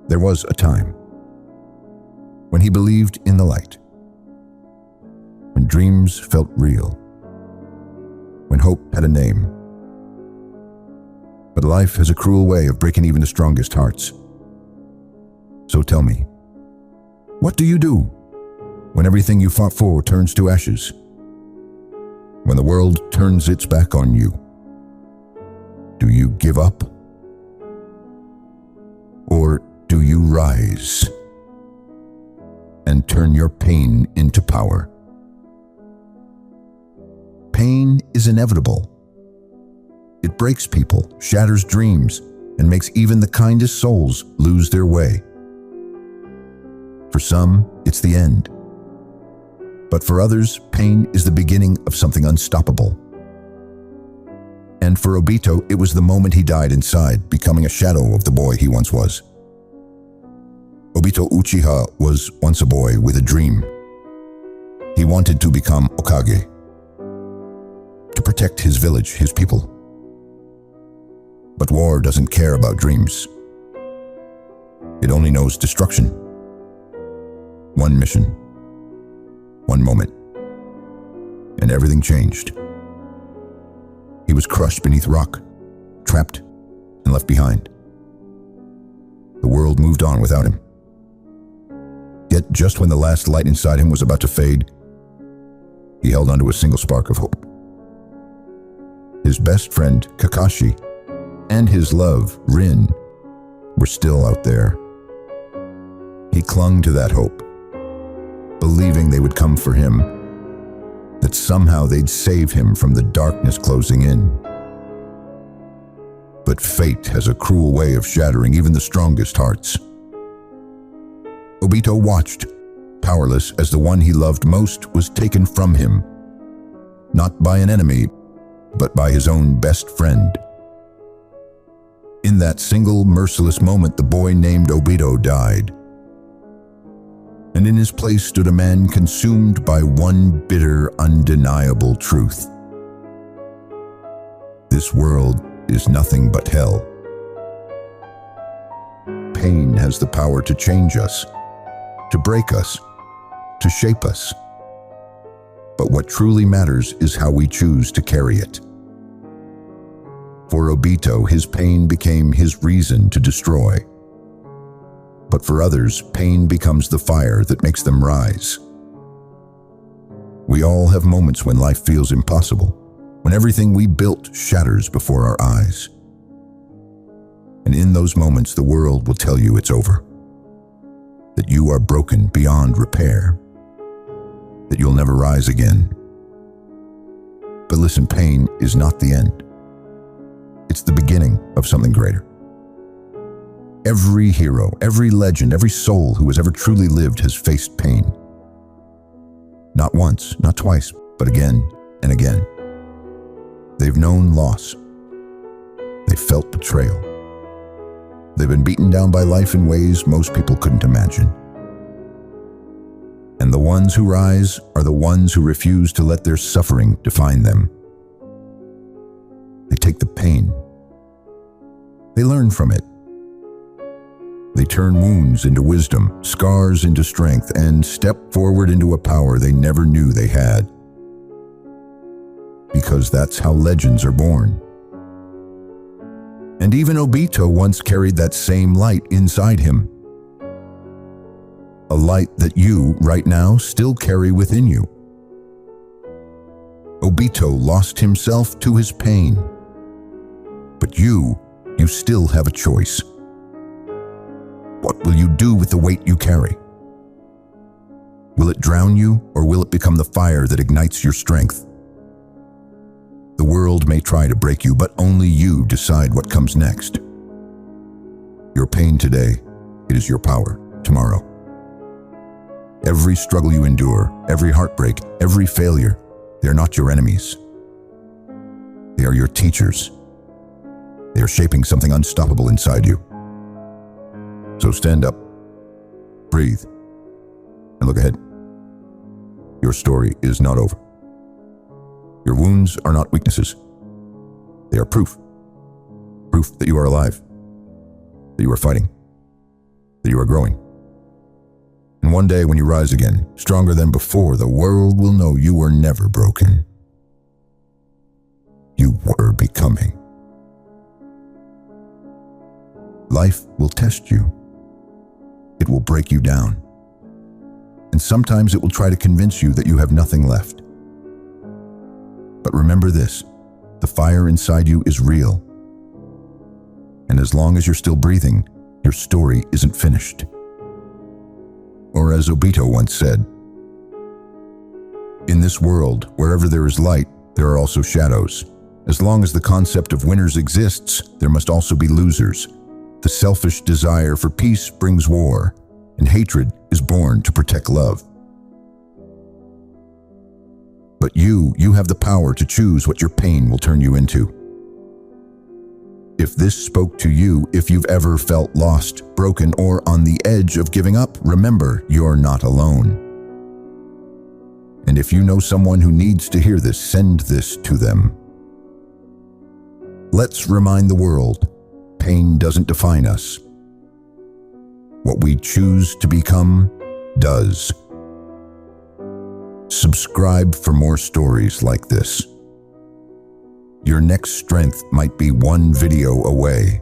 There was a time when he believed in the light, when dreams felt real, when hope had a name. But life has a cruel way of breaking even the strongest hearts. So tell me, what do you do when everything you fought for turns to ashes? When the world turns its back on you? Do you give up? Or do you rise and turn your pain into power? Pain is inevitable. It breaks people, shatters dreams, and makes even the kindest souls lose their way. For some, it's the end. But for others, pain is the beginning of something unstoppable. And for Obito, it was the moment he died inside, becoming a shadow of the boy he once was. Obito Uchiha was once a boy with a dream. He wanted to become Hokage, to protect his village, his people. But war doesn't care about dreams. It only knows destruction. One mission, one moment, and everything changed. He was crushed beneath rock, trapped and left behind. The world moved on without him. Yet just when the last light inside him was about to fade, he held onto a single spark of hope. His best friend, Kakashi, and his love, Rin, were still out there. He clung to that hope, believing they would come for him, that somehow they'd save him from the darkness closing in. But fate has a cruel way of shattering even the strongest hearts. Obito watched, powerless as the one he loved most was taken from him, not by an enemy, but by his own best friend. In that single merciless moment, the boy named Obito died. And in his place stood a man consumed by one bitter, undeniable truth. This world is nothing but hell. Pain has the power to change us, to break us, to shape us. But what truly matters is how we choose to carry it. For Obito, his pain became his reason to destroy. But for others, pain becomes the fire that makes them rise. We all have moments when life feels impossible, when everything we built shatters before our eyes. And in those moments, the world will tell you it's over, that you are broken beyond repair, that you'll never rise again. But listen, pain is not the end. It's the beginning of something greater. Every hero, every legend, every soul who has ever truly lived has faced pain. Not once, not twice, but again and again. They've known loss. They've felt betrayal. They've been beaten down by life in ways most people couldn't imagine. And the ones who rise are the ones who refuse to let their suffering define them. They take the pain. They learn from it. They turn wounds into wisdom, scars into strength, and step forward into a power they never knew they had. Because that's how legends are born. And even Obito once carried that same light inside him. A light that you, right now, still carry within you. Obito lost himself to his pain. But you still have a choice. What will you do with the weight you carry? Will it drown you, or will it become the fire that ignites your strength? The world may try to break you, but only you decide what comes next. Your pain today, it is your power tomorrow. Every struggle you endure, every heartbreak, every failure, they are not your enemies. They are your teachers. They are shaping something unstoppable inside you. So stand up, breathe, and look ahead. Your story is not over. Your wounds are not weaknesses. They are proof. Proof that you are alive, that you are fighting, that you are growing. And one day when you rise again, stronger than before, the world will know you were never broken. You were becoming. Life will test you. It will break you down. And sometimes it will try to convince you that you have nothing left. But remember this, the fire inside you is real. And as long as you're still breathing, your story isn't finished. Or as Obito once said, in this world, wherever there is light, there are also shadows. As long as the concept of winners exists, there must also be losers. The selfish desire for peace brings war, and hatred is born to protect love. But you have the power to choose what your pain will turn you into. If this spoke to you, if you've ever felt lost, broken, or on the edge of giving up, remember, you're not alone. And if you know someone who needs to hear this, send this to them. Let's remind the world, pain doesn't define us. What we choose to become does. Subscribe for more stories like this. Your next strength might be one video away.